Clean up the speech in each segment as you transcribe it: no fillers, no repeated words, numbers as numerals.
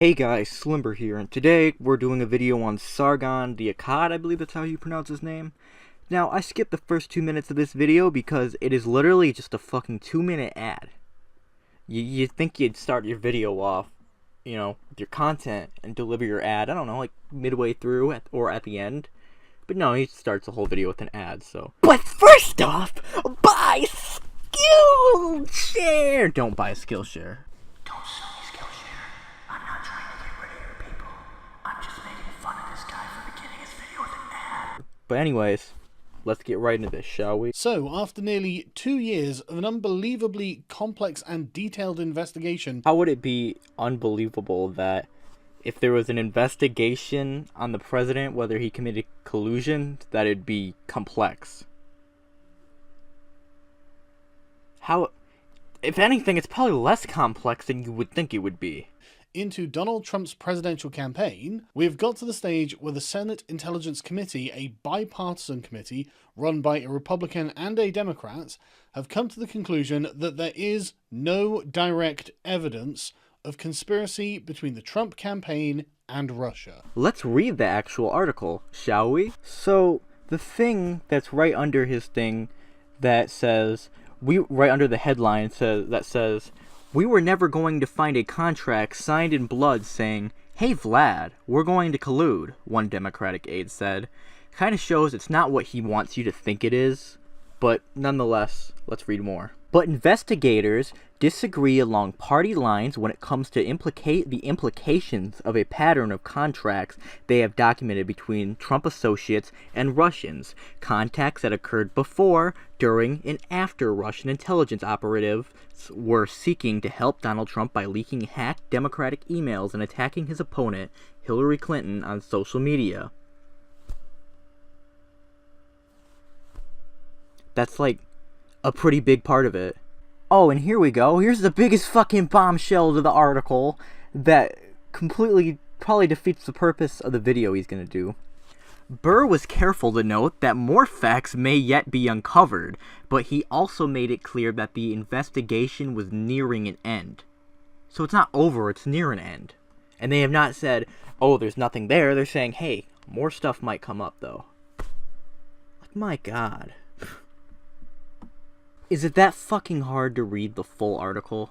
Hey guys, Slimber here, and today we're doing a video on Sargon the Akkad, I believe that's how you pronounce his name. Now, I skipped the first 2 minutes of this video because it is literally just a fucking 2-minute ad. You'd think you'd start your video off, with your content and deliver your ad, I don't know, like midway through or at the end. But no, he starts the whole video with an ad, so. But first off, buy Skillshare! Don't buy a Skillshare. Don't sell me Skillshare. I'm not trying to get rid of your people. I'm just making fun of this guy for beginning his video with an ad. But anyways, let's get right into this, shall we? So, after nearly 2 years of an unbelievably complex and detailed investigation... How would it be unbelievable that if there was an investigation on the president, whether he committed collusion, that it'd be complex? How... If anything, it's probably less complex than you would think it would be. Into Donald Trump's presidential campaign, we've got to the stage where the Senate Intelligence Committee, a bipartisan committee run by a Republican and a Democrat, have come to the conclusion that there is no direct evidence of conspiracy between the Trump campaign and Russia. Let's read the actual article, shall we? So, the thing that's right under his thing that says... right under the headline that says, "We were never going to find a contract signed in blood saying, 'Hey Vlad, we're going to collude,'" one Democratic aide said. Kind of shows it's not what he wants you to think it is, but nonetheless, let's read more. But investigators disagree along party lines when it comes to the implications of a pattern of contracts they have documented between Trump associates and Russians, contacts that occurred before, during, and after Russian intelligence operatives were seeking to help Donald Trump by leaking hacked Democratic emails and attacking his opponent, Hillary Clinton, on social media. That's like a pretty big part of it. Oh, and here we go. Here's the biggest fucking bombshell to the article that completely probably defeats the purpose of the video he's gonna do. Burr was careful to note that more facts may yet be uncovered, but he also made it clear that the investigation was nearing an end. So it's not over, it's near an end. And they have not said, oh, there's nothing there. They're saying, hey, more stuff might come up, though. Like, my God. Is it that fucking hard to read the full article?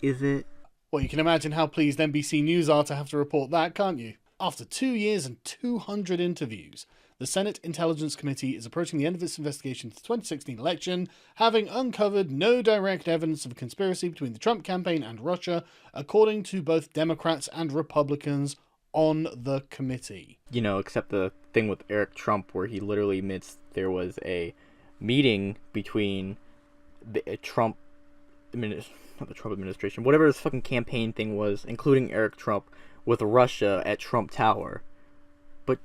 Is it? Well, you can imagine how pleased NBC News are to have to report that, can't you? After 2 years and 200 interviews, the Senate Intelligence Committee is approaching the end of its investigation into the 2016 election, having uncovered no direct evidence of a conspiracy between the Trump campaign and Russia, according to both Democrats and Republicans on the committee. You know, except the thing with Eric Trump where he literally admits there was a meeting between the Trump administration, whatever his fucking campaign thing was, including Eric Trump, with Russia at Trump Tower. But,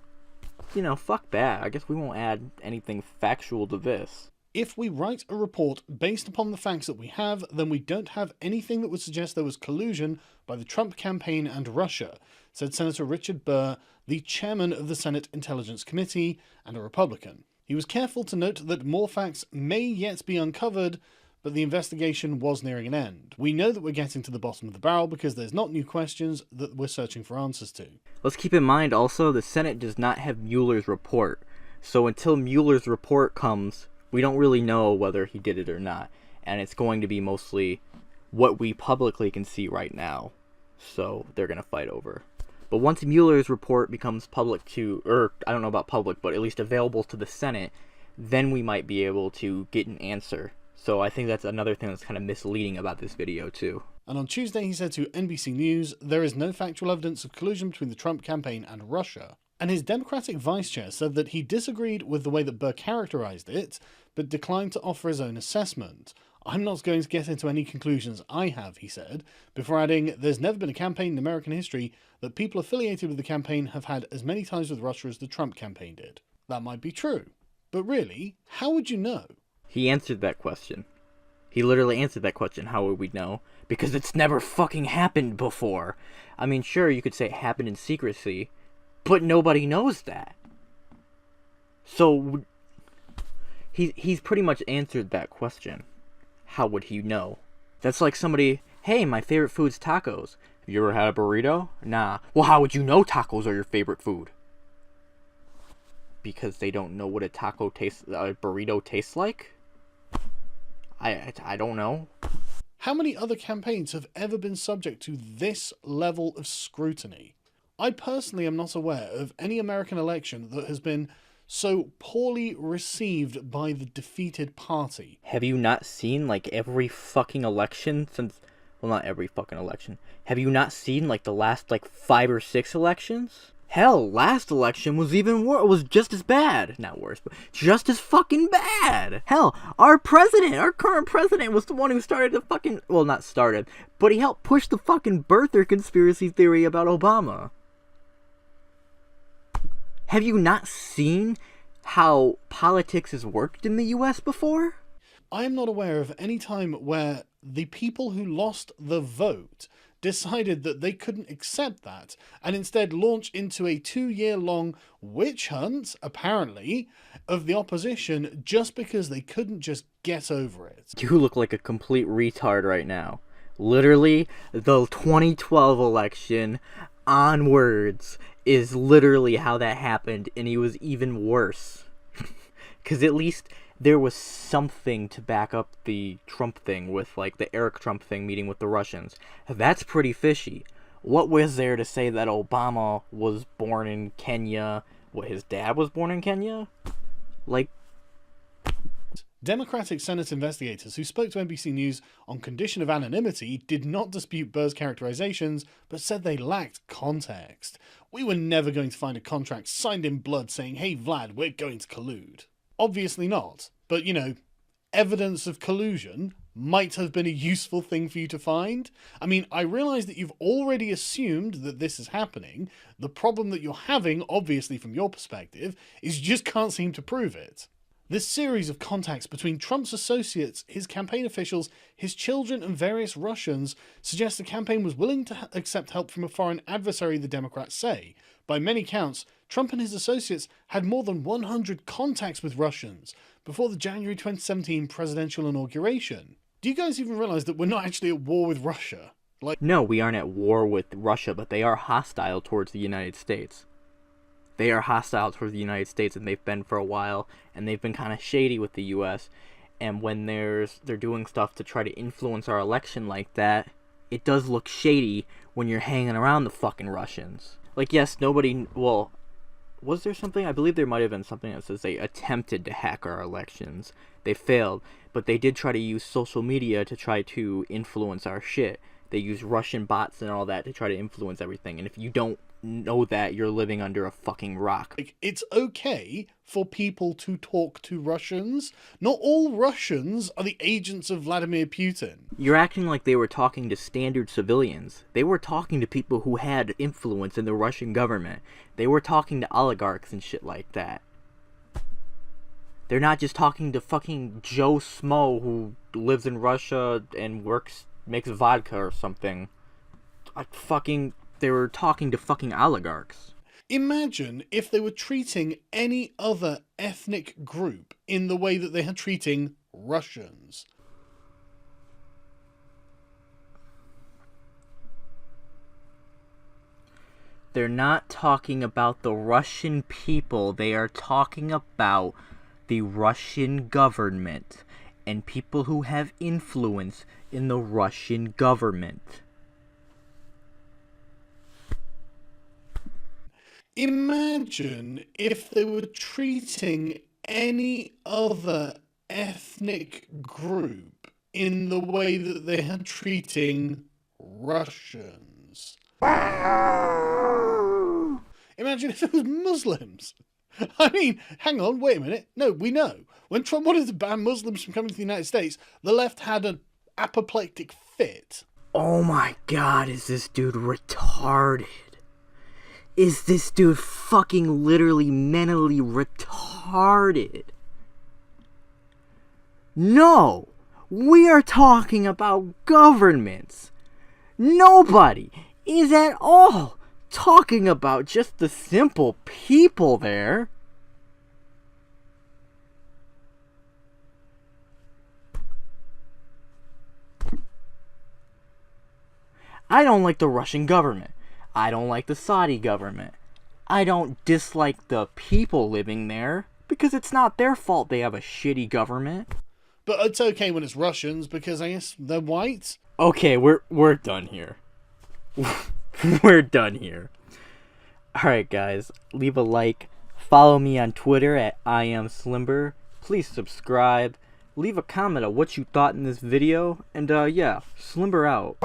fuck that. I guess we won't add anything factual to this. If we write a report based upon the facts that we have, then we don't have anything that would suggest there was collusion by the Trump campaign and Russia, said Senator Richard Burr, the chairman of the Senate Intelligence Committee and a Republican. He was careful to note that more facts may yet be uncovered, but the investigation was nearing an end. We know that we're getting to the bottom of the barrel because there's not new questions that we're searching for answers to. Let's keep in mind also the Senate does not have Mueller's report. So until Mueller's report comes, we don't really know whether he did it or not. And it's going to be mostly what we publicly can see right now. So they're going to fight over. But once Mueller's report becomes public I don't know about public, but at least available to the Senate, then we might be able to get an answer. So I think that's another thing that's kind of misleading about this video too. And on Tuesday he said to NBC News, there is no factual evidence of collusion between the Trump campaign and Russia. And his Democratic vice chair said that he disagreed with the way that Burr characterized it, but declined to offer his own assessment. I'm not going to get into any conclusions I have, he said, before adding, there's never been a campaign in American history that people affiliated with the campaign have had as many ties with Russia as the Trump campaign did. That might be true. But really, how would you know? He answered that question. He literally answered that question, how would we know? Because it's never fucking happened before. I mean, sure, you could say it happened in secrecy, but nobody knows that. So, he's pretty much answered that question. How would he know? That's like somebody, hey, my favorite food's tacos. You ever had a burrito? Nah. Well, how would you know tacos are your favorite food? Because they don't know what a burrito tastes like? I don't know. How many other campaigns have ever been subject to this level of scrutiny? I personally am not aware of any American election that has been so poorly received by the defeated party. Have you not seen, like, every fucking election since... Well, not every fucking election. Have you not seen, like, the last, like, 5 or 6 elections? Hell, last election was even worse. Was just as bad. Not worse, but just as fucking bad. Hell, our current president was the one who started the fucking... Well, not started, but he helped push the fucking birther conspiracy theory about Obama. Have you not seen how politics has worked in the US before? I am not aware of any time where the people who lost the vote decided that they couldn't accept that and instead launch into a 2-year-long witch hunt, apparently, of the opposition just because they couldn't just get over it. You look like a complete retard right now. Literally, the 2012 election onwards is literally how that happened, and it was even worse. Because at least there was something to back up the Trump thing with, like, the Eric Trump thing meeting with the Russians. That's pretty fishy. What was there to say that Obama was born in Kenya? What, his dad was born in Kenya? Like... Democratic Senate investigators who spoke to NBC News on condition of anonymity did not dispute Burr's characterizations, but said they lacked context. We were never going to find a contract signed in blood saying, "Hey Vlad, we're going to collude." Obviously not, but you know, evidence of collusion might have been a useful thing for you to find. I mean, I realise that you've already assumed that this is happening. The problem that you're having, obviously from your perspective, is you just can't seem to prove it. This series of contacts between Trump's associates, his campaign officials, his children and various Russians suggests the campaign was willing to accept help from a foreign adversary, the Democrats say. By many counts, Trump and his associates had more than 100 contacts with Russians before the January 2017 presidential inauguration. Do you guys even realise that we're not actually at war with Russia? No, we aren't at war with Russia, but they are hostile towards the United States. They are hostile towards the United States, and they've been for a while, and they've been kind of shady with the U.S., and when they're doing stuff to try to influence our election like that, it does look shady when you're hanging around the fucking Russians. Like, yes, well, was there something? I believe there might have been something that says they attempted to hack our elections. They failed, but they did try to use social media to try to influence our shit. They used Russian bots and all that to try to influence everything, and if you don't know that, you're living under a fucking rock. Like, it's okay for people to talk to Russians. Not all Russians are the agents of Vladimir Putin. You're acting like they were talking to standard civilians. They were talking to people who had influence in the Russian government. They were talking to oligarchs and shit like that. They're not just talking to fucking Joe Smo who lives in Russia and makes vodka or something. They were talking to fucking oligarchs. Imagine if they were treating any other ethnic group in the way that they are treating Russians. They're not talking about the Russian people. They are talking about the Russian government and people who have influence in the Russian government. Imagine if they were treating any other ethnic group in the way that they are treating Russians. Imagine if it was Muslims. I mean, hang on, wait a minute. No, we know. When Trump wanted to ban Muslims from coming to the United States, the left had an apoplectic fit. Oh my god, is this dude retarded? Is this dude fucking literally mentally retarded? No! We are talking about governments. Nobody is at all talking about just the simple people there. I don't like the Russian government. I don't like the Saudi government. I don't dislike the people living there, because it's not their fault they have a shitty government. But it's okay when it's Russians, because I guess they're white. Okay, we're done here. We're done here. Alright guys, leave a like. Follow me on Twitter at IamSlimber. Please subscribe. Leave a comment on what you thought in this video. And yeah, Slimber out.